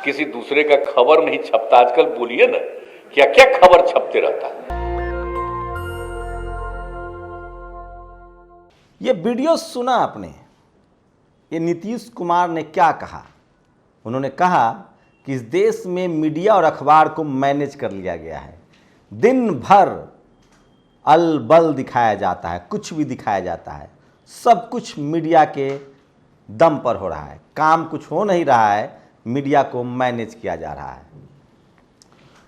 किसी दूसरे का खबर नहीं छपता। आजकल बोलिए ना, क्या क्या खबर छपते रहता है। ये वीडियो सुना आपने, ये नीतीश कुमार ने क्या कहा? उन्होंने कहा कि इस देश में मीडिया और अखबार को मैनेज कर लिया गया है। दिन भर अलबल दिखाया जाता है, कुछ भी दिखाया जाता है, सब कुछ मीडिया के दम पर हो रहा है। काम कुछ हो नहीं रहा है, मीडिया को मैनेज किया जा रहा है।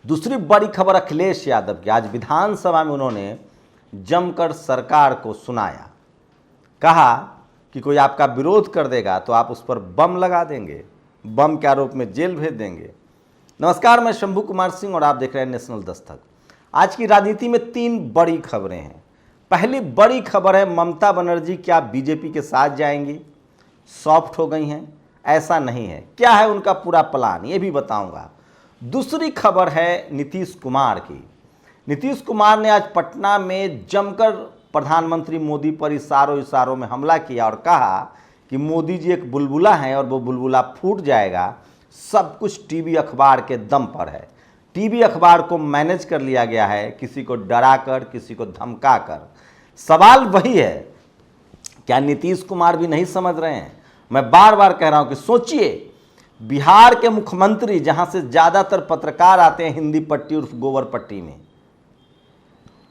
दूसरी बड़ी खबर अखिलेश यादव की। आज विधानसभा में उन्होंने जमकर सरकार को सुनाया। कहा कि कोई आपका विरोध कर देगा तो आप उस पर बम लगा देंगे, बम के आरोप में जेल भेज देंगे। नमस्कार, मैं शंभू कुमार सिंह और आप देख रहे हैं नेशनल दस्तक। आज की राजनीति में 3 बड़ी खबरें हैं। पहली बड़ी खबर है, ममता बनर्जी क्या बीजेपी के साथ जाएंगी? सॉफ्ट हो गई हैं? ऐसा नहीं है। क्या है उनका पूरा प्लान, ये भी बताऊंगा। दूसरी खबर है नीतीश कुमार की। नीतीश कुमार ने आज पटना में जमकर प्रधानमंत्री मोदी पर इशारों में हमला किया और कहा कि मोदी जी एक बुलबुला हैं और वो बुलबुला फूट जाएगा। सब कुछ टीवी अखबार के दम पर है। टीवी अखबार को मैनेज कर लिया गया है, किसी को डराकर, किसी को धमकाकर। सवाल वही है, क्या नीतीश कुमार भी नहीं समझ रहे हैं? मैं बार बार कह रहा हूं कि सोचिए, बिहार के मुख्यमंत्री, जहां से ज़्यादातर पत्रकार आते हैं हिंदी पट्टी और गोबर पट्टी में,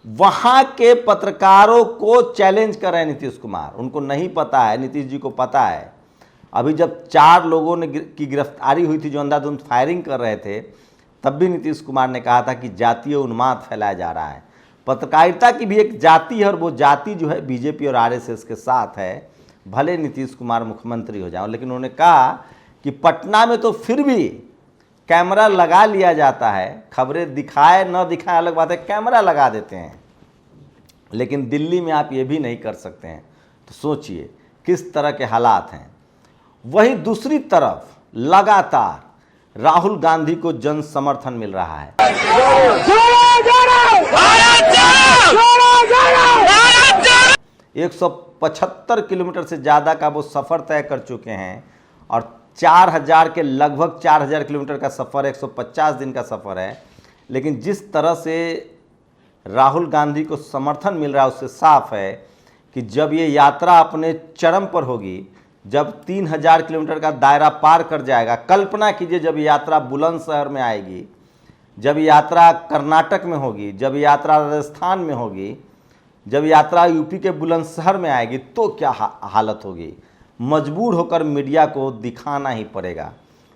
वहां के पत्रकारों को चैलेंज कर रहे हैं नीतीश कुमार। उनको नहीं पता है, नीतीश जी को पता है। अभी जब 4 लोगों ने की गिरफ्तारी हुई थी जो अंधाधुंध फायरिंग कर रहे थे, तब भी नीतीश कुमार ने कहा था कि जातीय उन्माद फैलाया जा रहा है। पत्रकारिता की भी एक जाति है और वो जाति जो है बीजेपी और आरएसएस के साथ है। भले नीतीश कुमार मुख्यमंत्री हो जाओ, लेकिन उन्होंने कहा कि पटना में तो फिर भी कैमरा लगा लिया जाता है। खबरें दिखाए न दिखाए अलग बात है, कैमरा लगा देते हैं, लेकिन दिल्ली में आप ये भी नहीं कर सकते हैं। तो सोचिए किस तरह के हालात हैं। वही दूसरी तरफ लगातार राहुल गांधी को जन समर्थन मिल रहा है। 175 किलोमीटर से ज़्यादा का वो सफ़र तय कर चुके हैं और 4000 के लगभग 4000 किलोमीटर का सफ़र, 150 दिन का सफ़र है। लेकिन जिस तरह से राहुल गांधी को समर्थन मिल रहा है, उससे साफ है कि जब ये यात्रा अपने चरम पर होगी, जब 3000 किलोमीटर का दायरा पार कर जाएगा, कल्पना कीजिए जब यात्रा बुलंदशहर में आएगी, जब यात्रा कर्नाटक में होगी, जब यात्रा राजस्थान में होगी, जब यात्रा यूपी के बुलंदशहर में आएगी, तो क्या हालत होगी। मजबूर होकर मीडिया को दिखाना ही पड़ेगा।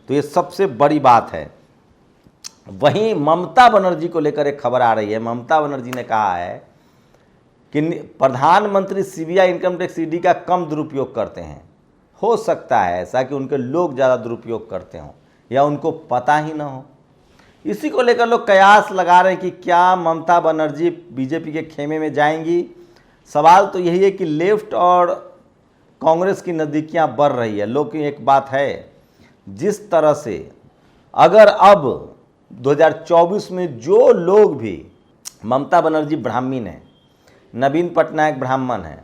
तो ये सबसे बड़ी बात है। वहीं ममता बनर्जी को लेकर एक खबर आ रही है। ममता बनर्जी ने कहा है कि प्रधानमंत्री सीबीआई, इनकम टैक्स, ईडी का कम दुरुपयोग करते हैं। हो सकता है ऐसा कि उनके लोग ज़्यादा दुरुपयोग करते हों या उनको पता ही ना हो। इसी को लेकर लोग कयास लगा रहे हैं कि क्या ममता बनर्जी बीजेपी के खेमे में जाएंगी। सवाल तो यही है कि लेफ्ट और कांग्रेस की नज़दीकियां बढ़ रही है। लोग की एक बात है, जिस तरह से अगर अब 2024 में जो लोग भी, ममता बनर्जी ब्राह्मण है, नवीन पटनायक ब्राह्मण है,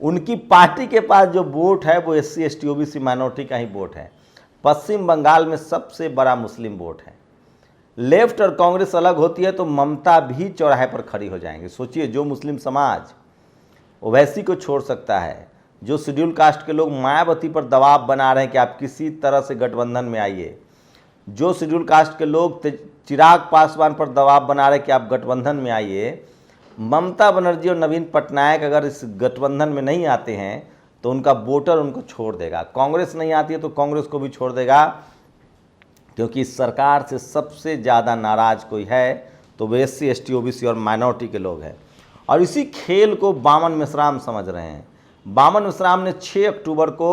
उनकी पार्टी के पास जो वोट है वो SC ST OBC माइनॉरिटी का ही वोट है। पश्चिम बंगाल में सबसे बड़ा मुस्लिम वोट है। लेफ्ट और कांग्रेस अलग होती है तो ममता भी चौराहे पर खड़ी हो जाएंगे। सोचिए, जो मुस्लिम समाज ओवैसी को छोड़ सकता है, जो शेड्यूल कास्ट के लोग मायावती पर दबाव बना रहे हैं कि आप किसी तरह से गठबंधन में आइए, जो शेड्यूल कास्ट के लोग चिराग पासवान पर दबाव बना रहे हैं कि आप गठबंधन में आइए, ममता बनर्जी और नवीन पटनायक अगर इस गठबंधन में नहीं आते हैं तो उनका वोटर उनको छोड़ देगा। कांग्रेस नहीं आती है तो कांग्रेस को भी छोड़ देगा, क्योंकि इस सरकार से सबसे ज़्यादा नाराज़ कोई है तो वो SC ST OBC और माइनॉरिटी के लोग हैं। और इसी खेल को बामन मिश्राम समझ रहे हैं। बामन मिश्राम ने 6 अक्टूबर को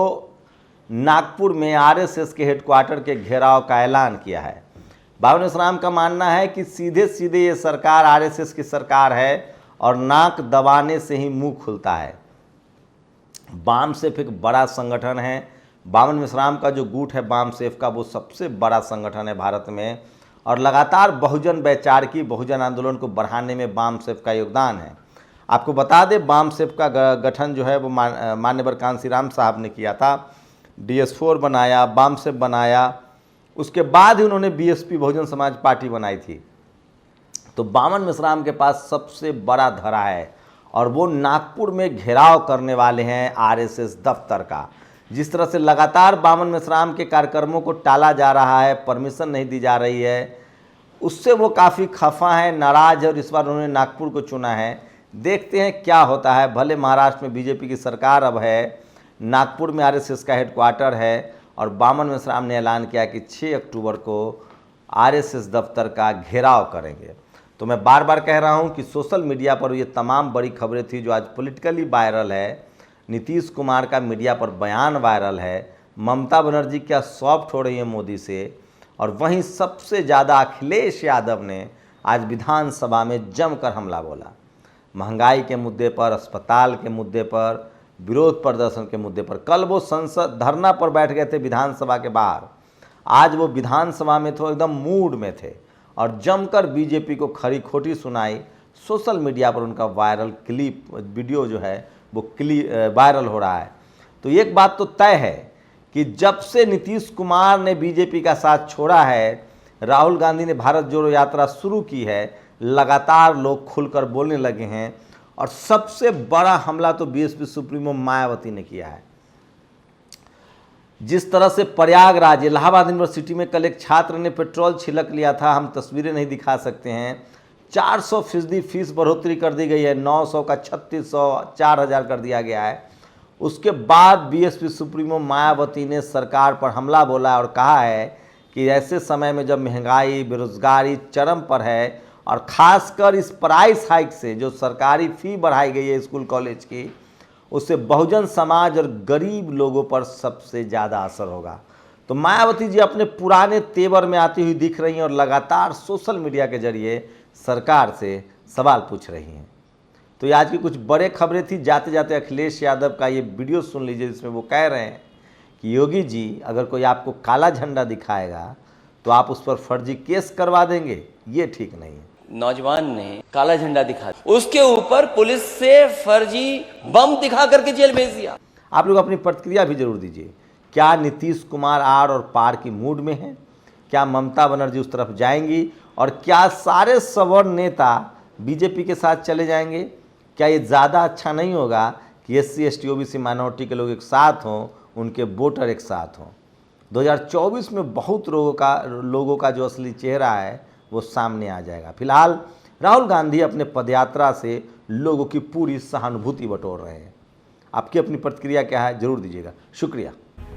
नागपुर में RSS के हेडक्वार्टर के घेराव का ऐलान किया है। बामन मिश्राम का मानना है कि सीधे सीधे ये सरकार RSS की सरकार है और नाक दबाने से ही मुंह खुलता है। बामसेफ एक बड़ा संगठन है। बामन मिश्राम का जो गुट है बामसेफ का, वो सबसे बड़ा संगठन है भारत में और लगातार बहुजन वैचारिकी, बहुजन आंदोलन को बढ़ाने में बामसेफ का योगदान है। आपको बता दें, बामसेफ का गठन जो है वो माननीय कांसीराम साहब ने किया था। DS4 बनाया, बामसेफ बनाया, उसके बाद ही उन्होंने बीएसपी बहुजन समाज पार्टी बनाई थी। तो बामन मिश्राम के पास सबसे बड़ा धरा है और वो नागपुर में घेराव करने वाले हैं आरएसएस दफ्तर का। जिस तरह से लगातार बामन मिश्राम के कार्यक्रमों को टाला जा रहा है, परमिशन नहीं दी जा रही है, उससे वो काफ़ी खफा हैं, नाराज है और इस बार उन्होंने नागपुर को चुना है। देखते हैं क्या होता है। भले महाराष्ट्र में बीजेपी की सरकार अब है, नागपुर में आरएसएस का हेडक्वार्टर है और बामन मिश्राम ने ऐलान किया कि 6 अक्टूबर को आरएसएस दफ्तर का घेराव करेंगे। तो मैं बार बार कह रहा हूं कि सोशल मीडिया पर ये तमाम बड़ी खबरें थी जो आज पॉलिटिकली वायरल है। नीतीश कुमार का मीडिया पर बयान वायरल है, ममता बनर्जी क्या सॉफ्ट हो रही है मोदी से, और वहीं सबसे ज़्यादा अखिलेश यादव ने आज विधानसभा में जमकर हमला बोला। महंगाई के मुद्दे पर, अस्पताल के मुद्दे पर, विरोध प्रदर्शन के मुद्दे पर। कल वो संसद धरना पर बैठ गए थे विधानसभा के बाहर, आज वो विधानसभा में तो एकदम मूड में थे और जमकर बीजेपी को खरी खोटी सुनाई। सोशल मीडिया पर उनका वायरल क्लिप, वीडियो जो है वो वायरल हो रहा है। तो एक बात तो तय है कि जब से नीतीश कुमार ने बीजेपी का साथ छोड़ा है, राहुल गांधी ने भारत जोड़ो यात्रा शुरू की है, लगातार लोग खुलकर बोलने लगे हैं। और सबसे बड़ा हमला तो बीएसपी सुप्रीमो मायावती ने किया है। जिस तरह से प्रयागराज इलाहाबाद यूनिवर्सिटी में कल एक छात्र ने पेट्रोल छिलक लिया था, हम तस्वीरें नहीं दिखा सकते हैं। 400% फीस बढ़ोतरी कर दी गई है, 900 का 3600, 4000 कर दिया गया है। उसके बाद बीएसपी सुप्रीमो मायावती ने सरकार पर हमला बोला और कहा है कि ऐसे समय में जब महंगाई, बेरोजगारी चरम पर है और ख़ासकर इस प्राइस हाइक से जो सरकारी फ़ी बढ़ाई गई है स्कूल कॉलेज की, उससे बहुजन समाज और गरीब लोगों पर सबसे ज़्यादा असर होगा। तो मायावती जी अपने पुराने तेवर में आती हुई दिख रही हैं और लगातार सोशल मीडिया के जरिए सरकार से सवाल पूछ रही हैं। तो ये आज की कुछ बड़े खबरें थी। जाते जाते अखिलेश यादव का ये वीडियो सुन लीजिए जिसमें वो कह रहे हैं कि योगी जी अगर कोई आपको काला झंडा दिखाएगा तो आप उस पर फर्जी केस करवा देंगे, ये ठीक नहीं है। नौजवान ने काला झंडा दिखा, उसके ऊपर पुलिस से फर्जी बम दिखा करके जेल भेज दिया। आप लोग अपनी प्रतिक्रिया भी जरूर दीजिए। क्या नीतीश कुमार आर और पार की मूड में हैं? क्या ममता बनर्जी उस तरफ जाएंगी? और क्या सारे सवर्ण नेता बीजेपी के साथ चले जाएंगे? क्या ये ज़्यादा अच्छा नहीं होगा कि SC ST OBC माइनॉरिटी के लोग एक साथ हों, उनके वोटर एक साथ हों? 2024 में बहुत लोगों का जो असली चेहरा है वो सामने आ जाएगा। फिलहाल राहुल गांधी अपने पदयात्रा से लोगों की पूरी सहानुभूति बटोर रहे हैं। आपकी अपनी प्रतिक्रिया क्या है जरूर दीजिएगा। शुक्रिया।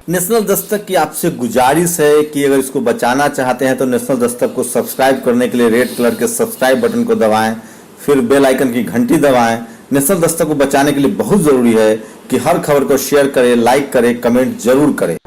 नेशनल दस्तक की आपसे गुजारिश है कि अगर इसको बचाना चाहते हैं तो नेशनल दस्तक को सब्सक्राइब करने के लिए रेड कलर के सब्सक्राइब बटन को दबाएं, फिर बेल आइकन की घंटी दबाएं। नेशनल दस्तक को बचाने के लिए बहुत जरूरी है कि हर खबर को शेयर करें, लाइक करें, कमेंट जरूर करें।